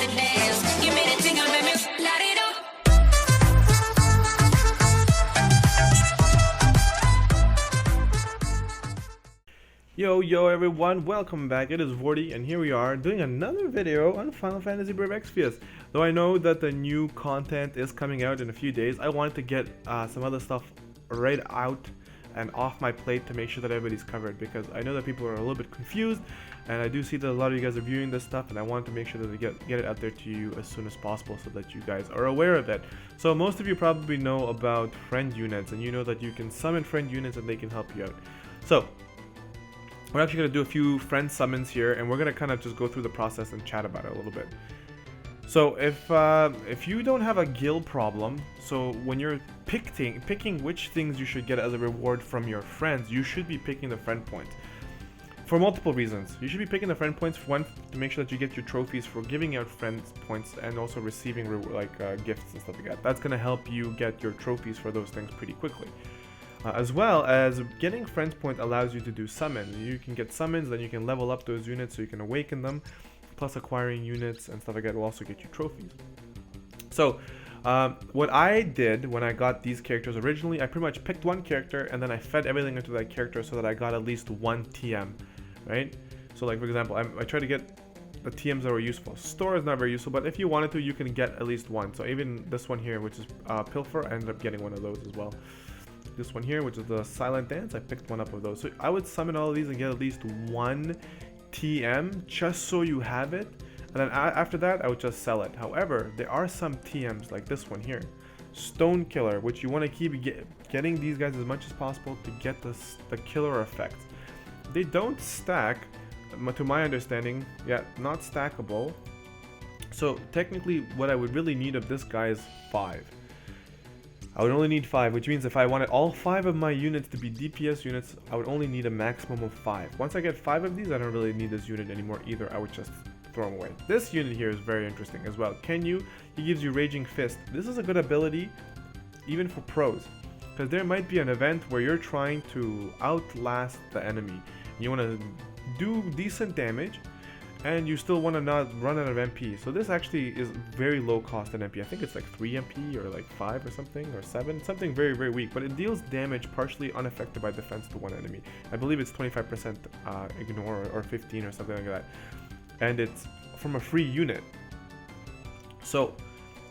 wanna dance. You made it tingle, baby. La-di-do. Yo everyone, welcome back. It is Vortie, and here we are doing another video on Final Fantasy Brave Exvius. Though I know that the new content is coming out in a few days, I wanted to get some other stuff right out and off my plate to make sure that everybody's covered, because I know that people are a little bit confused, and I do see that a lot of you guys are viewing this stuff, and I want to make sure that they get it out there to you as soon as possible so that you guys are aware of it. So most of you probably know about friend units, and you know that you can summon friend units and they can help you out. So we're actually going to do a few friend summons here, and we're going to kind of just go through the process and chat about it a little bit. So if you don't have a guild problem, so when you're picking which things you should get as a reward from your friends, you should be picking the friend points. For multiple reasons. You should be picking the friend points, for one, to make sure that you get your trophies for giving out friends points and also receiving gifts and stuff like that. That's going to help you get your trophies for those things pretty quickly. As well as getting friends point allows you to do summons. You can get summons, then you can level up those units so you can awaken them, plus acquiring units and stuff like that will also get you trophies. So what I did when I got these characters originally, I pretty much picked one character and then I fed everything into that character so that I got at least one TM, right? So like for example, I try to get the TMs that were useful. Store is not very useful, but if you wanted to, you can get at least one. So even this one here, which is Pilfer, I ended up getting one of those as well. This one here, which is the Silent Dance, I picked one up of those. So I would summon all of these and get at least one TM just so you have it, and then after that I would just sell it. However, there are some TMs like this one here, Stone Killer, which you want to keep getting these guys as much as possible to get the killer effect. They don't stack, to my understanding, not stackable. So technically what I would really need of this guy is 5. I would only need 5, which means if I wanted all 5 of my units to be DPS units, I would only need a maximum of 5. Once I get 5 of these, I don't really need this unit anymore either. I would just throw them away. This unit here is very interesting as well. He gives you Raging Fist. This is a good ability even for pros, because there might be an event where you're trying to outlast the enemy. You want to do decent damage, and you still want to not run out of MP. So this actually is very low cost in MP. I think it's like 3 MP or like 5 or something, or 7, something very, very weak. But it deals damage partially unaffected by defense to one enemy. I believe it's 25% ignore or 15 or something like that. And it's from a free unit. So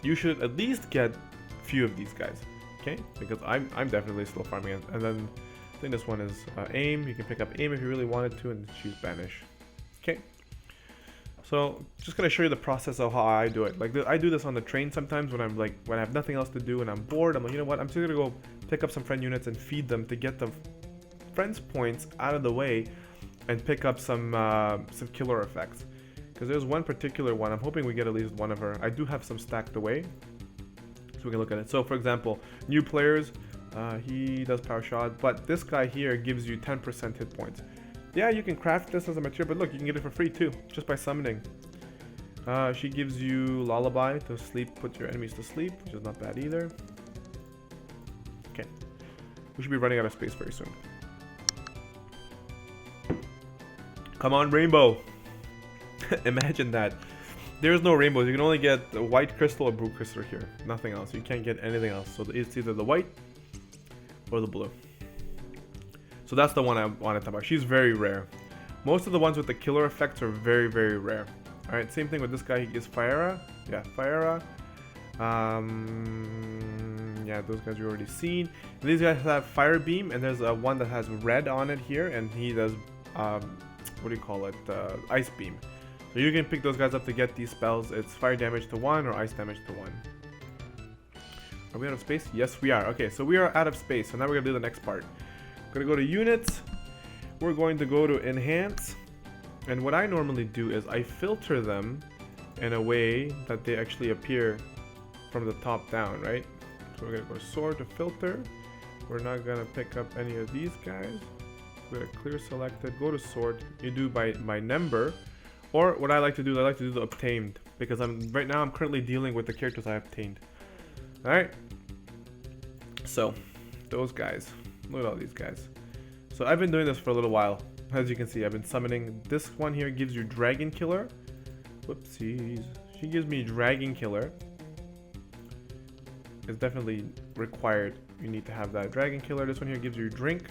you should at least get a few of these guys, okay? Because I'm definitely still farming it. And then I think this one is aim. You can pick up aim if you really wanted to, and choose banish. Okay. So just gonna show you the process of how I do it. Like I do this on the train sometimes when I have nothing else to do and I'm bored. I'm like, you know what? I'm just gonna go pick up some friend units and feed them to get the friends points out of the way and pick up some killer effects. Because there's one particular one. I'm hoping we get at least one of her. I do have some stacked away, so we can look at it. So for example, new players, he does power shot, but this guy here gives you 10% hit points. Yeah, you can craft this as a material, but look, you can get it for free too, just by summoning. She gives you Lullaby to sleep, put your enemies to sleep, which is not bad either. Okay. We should be running out of space very soon. Come on, rainbow! Imagine that. There's no rainbows, you can only get a white crystal or blue crystal here. Nothing else, you can't get anything else. So it's either the white or the blue. So that's the one I wanted to talk about. She's very rare. Most of the ones with the killer effects are very, very rare. Alright, same thing with this guy. He gives Fiera. Yeah, Fiera. Yeah, those guys you've already seen. And these guys have Fire Beam, and there's one that has red on it here, and he does, what do you call it? Ice Beam. So you can pick those guys up to get these spells. It's fire damage to 1 or ice damage to 1. Are we out of space? Yes, we are. Okay, so we are out of space. So now we're going to do the next part. We're going to go to units, we're going to go to enhance, and what I normally do is I filter them in a way that they actually appear from the top down, right? So we're going to go sword to filter. We're not going to pick up any of these guys. We're going to clear selected, go to sword. You do by number, or what I like to do is I like to do the obtained, because right now I'm currently dealing with the characters I obtained. Alright, so those guys. Look at all these guys. So I've been doing this for a little while. As you can see, I've been summoning. This one here gives you Dragon Killer. Whoopsies. She gives me Dragon Killer. It's definitely required. You need to have that Dragon Killer. This one here gives you drink.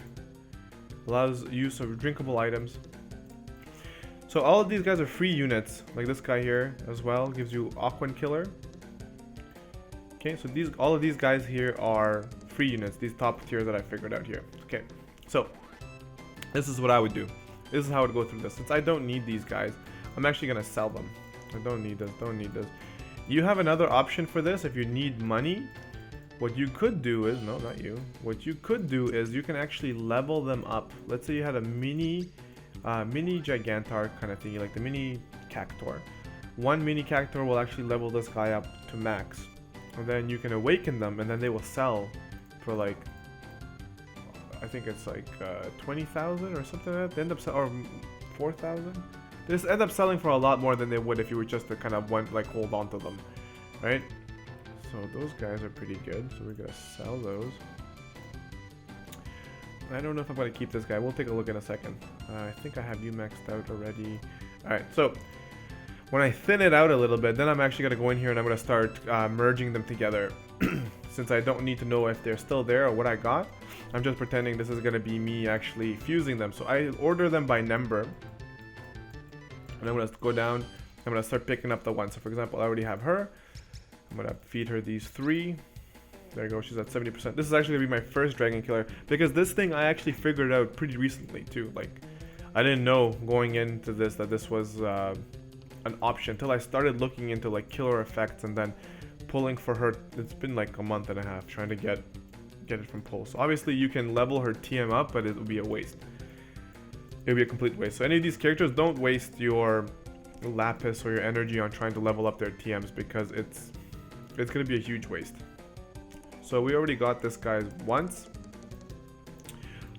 Allows use of drinkable items. So all of these guys are free units. Like this guy here as well gives you Aquan Killer. Okay, so all of these guys here are free units. These top tier that I figured out here. Okay, so this is what I would do. This is how I would go through this. Since I don't need these guys, I'm actually gonna sell them. I don't need this. Don't need this. You have another option for this if you need money. What you could do is, no, not you. What you could do is you can actually level them up. Let's say you had a mini Gigantar kind of thingy, like the mini Cactor. One mini Cactor will actually level this guy up to max. And then you can awaken them and then they will sell for like, I think it's like 20,000 or something like that. They end up or 4,000. They just end up selling for a lot more than they would if you were just to kind of hold on to them, right? So those guys are pretty good. So we're gonna sell those. I don't know if I'm gonna keep this guy. We'll take a look in a second. I think I have you maxed out already. All right, so when I thin it out a little bit, then I'm actually gonna go in here and I'm gonna start merging them together. Since I don't need to know if they're still there or what I got, I'm just pretending this is gonna be me actually fusing them. So I order them by number, and I'm gonna go down. I'm gonna start picking up the ones. So for example, I already have her. I'm gonna feed her these 3. There you go, she's at 70%. This is actually gonna be my first Dragon Killer because this thing I actually figured out pretty recently too. Like, I didn't know going into this that this was an option until I started looking into like killer effects and then pulling for her. It's been like a month and a half trying to get it from pull. So obviously you can level her TM up, but it would be a waste. It would be a complete waste. So any of these characters, don't waste your lapis or your energy on trying to level up their TMs because it's gonna be a huge waste. So we already got this guy once.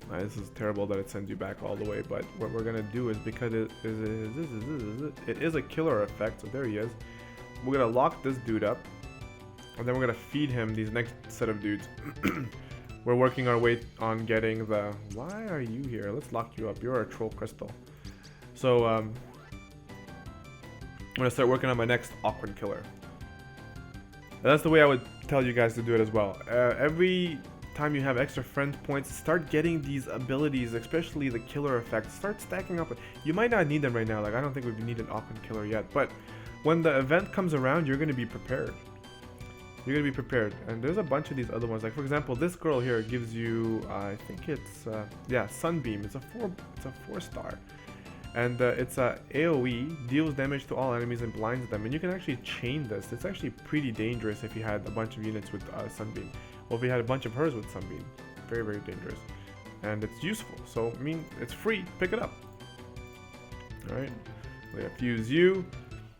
This is terrible that it sends you back all the way, but what we're gonna do is, because it is a killer effect, so there he is. We're gonna lock this dude up, and then we're gonna feed him these next set of dudes. We're working our way on getting the... Why are you here? Let's lock you up. You're a troll crystal. So I'm gonna start working on my next awkward killer. That's the way I would tell you guys to do it as well. Every time you have extra friend points, start getting these abilities, especially the killer effects. Start stacking up. You might not need them right now. Like, I don't think we need an awkward killer yet. But when the event comes around, you're going to be prepared. You're going to be prepared. And there's a bunch of these other ones. Like, for example, this girl here gives you, I think it's, yeah, Sunbeam. It's a 4-star. And it's a AoE, deals damage to all enemies and blinds them. And you can actually chain this. It's actually pretty dangerous if you had a bunch of units with Sunbeam. Or if you had a bunch of hers with Sunbeam. Very, very dangerous. And it's useful. So, I mean, it's free. Pick it up. Alright. We're going to fuse you.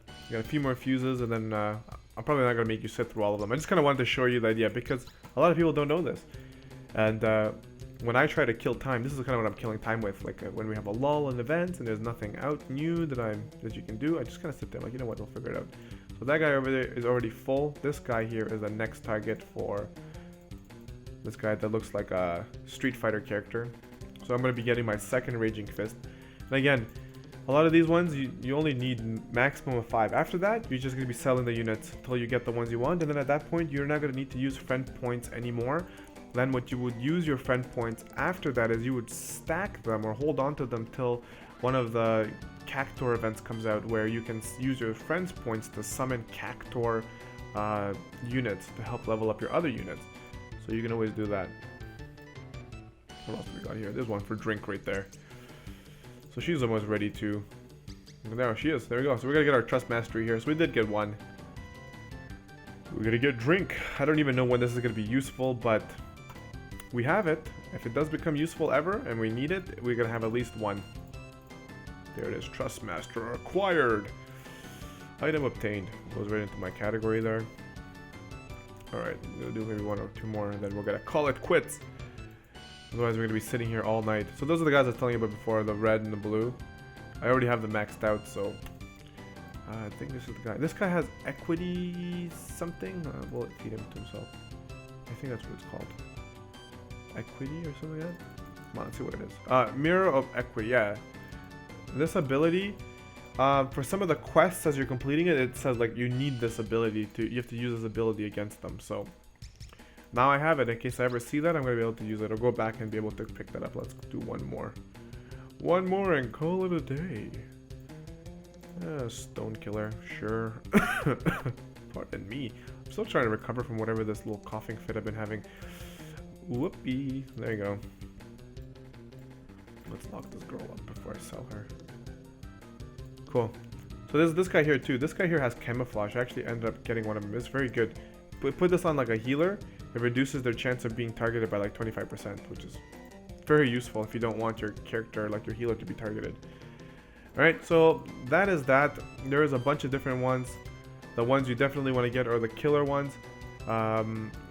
We got a few more fuses, and then I'm probably not going to make you sit through all of them. I just kind of wanted to show you the idea, because a lot of people don't know this. And when I try to kill time, this is kind of what I'm killing time with. Like when we have a lull in events and there's nothing out new that you can do, I just kind of sit there like, you know what, we'll figure it out. So that guy over there is already full. This guy here is the next target for this guy that looks like a Street Fighter character. So I'm going to be getting my second Raging Fist. And again, a lot of these ones, you only need maximum of 5. After that, you're just going to be selling the units until you get the ones you want. And then at that point, you're not going to need to use friend points anymore. Then what you would use your friend points after that is you would stack them or hold on to them till one of the Cactor events comes out, where you can use your friends points to summon Cactor units to help level up your other units. So you can always do that. What else do we got here? There's one for drink right there. So she's almost ready to... There she is. There we go. So we're going to get our Trust Mastery here. So we did get one. We're going to get drink. I don't even know when this is going to be useful, but we have it. If it does become useful ever and we need it, we're going to have at least one. There it is. Trust Master acquired. Item obtained. Goes right into my category there. Alright, I'm going to do maybe 1 or 2 more, and then we're going to call it quits. Otherwise, we're going to be sitting here all night. So those are the guys I was telling you about before, the red and the blue. I already have them maxed out, so... I think this is the guy. This guy has equity something. Will it feed him to himself? I think that's what it's called. Equity or something like that? Come on, let's see what it is. Mirror of Equity, yeah. This ability for some of the quests as you're completing it, it says like you need this ability you have to use this ability against them. So now I have it. In case I ever see that, I'm gonna be able to use it. I'll go back and be able to pick that up. Let's do one more. One more and call it a day. Stone killer, sure. Pardon me. I'm still trying to recover from whatever this little coughing fit I've been having. Whoopee. There you go. Let's lock this girl up before I sell her. Cool. So there's this guy here too. This guy here has camouflage. I actually ended up getting one of them. It's very good. Put this on like a healer. It reduces their chance of being targeted by like 25%, which is very useful if you don't want your character, like your healer, to be targeted. Alright, so that is that. There is a bunch of different ones. The ones you definitely want to get are the killer ones,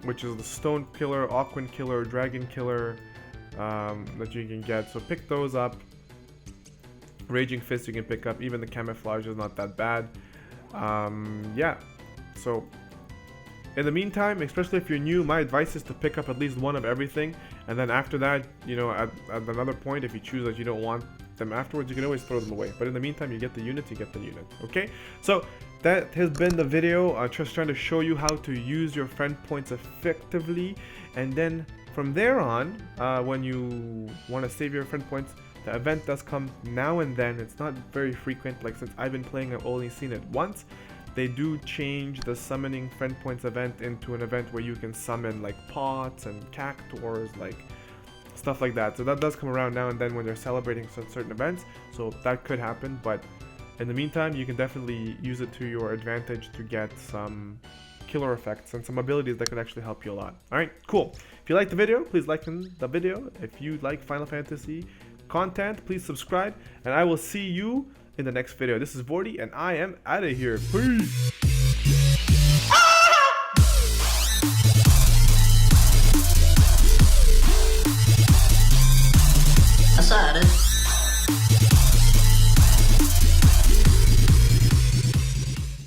which is the stone killer, aquan killer, dragon killer, that you can get. So pick those up. Raging fist you can pick up. Even the camouflage is not that bad. Yeah, so in the meantime, especially if you're new, my advice is to pick up at least one of everything, and then after that, you know, at another point, if you choose that you don't want them afterwards, you can always throw them away. But in the meantime, you get the units, you get the unit. Okay, so that has been the video. Just trying to show you how to use your friend points effectively, and then from there on, when you want to save your friend points, the event does come now and then. It's not very frequent. Like, since I've been playing, I've only seen it once. They do change the summoning friend points event into an event where you can summon like pots and cactuars, like stuff like that. So that does come around now and then when they're celebrating certain events. So that could happen, but in the meantime, you can definitely use it to your advantage to get some killer effects and some abilities that could actually help you a lot. Alright, cool. If you liked the video, please like the video. If you like Final Fantasy content, please subscribe, and I will see you in the next video. This is Vortie, and I am out of here. Peace! I said it.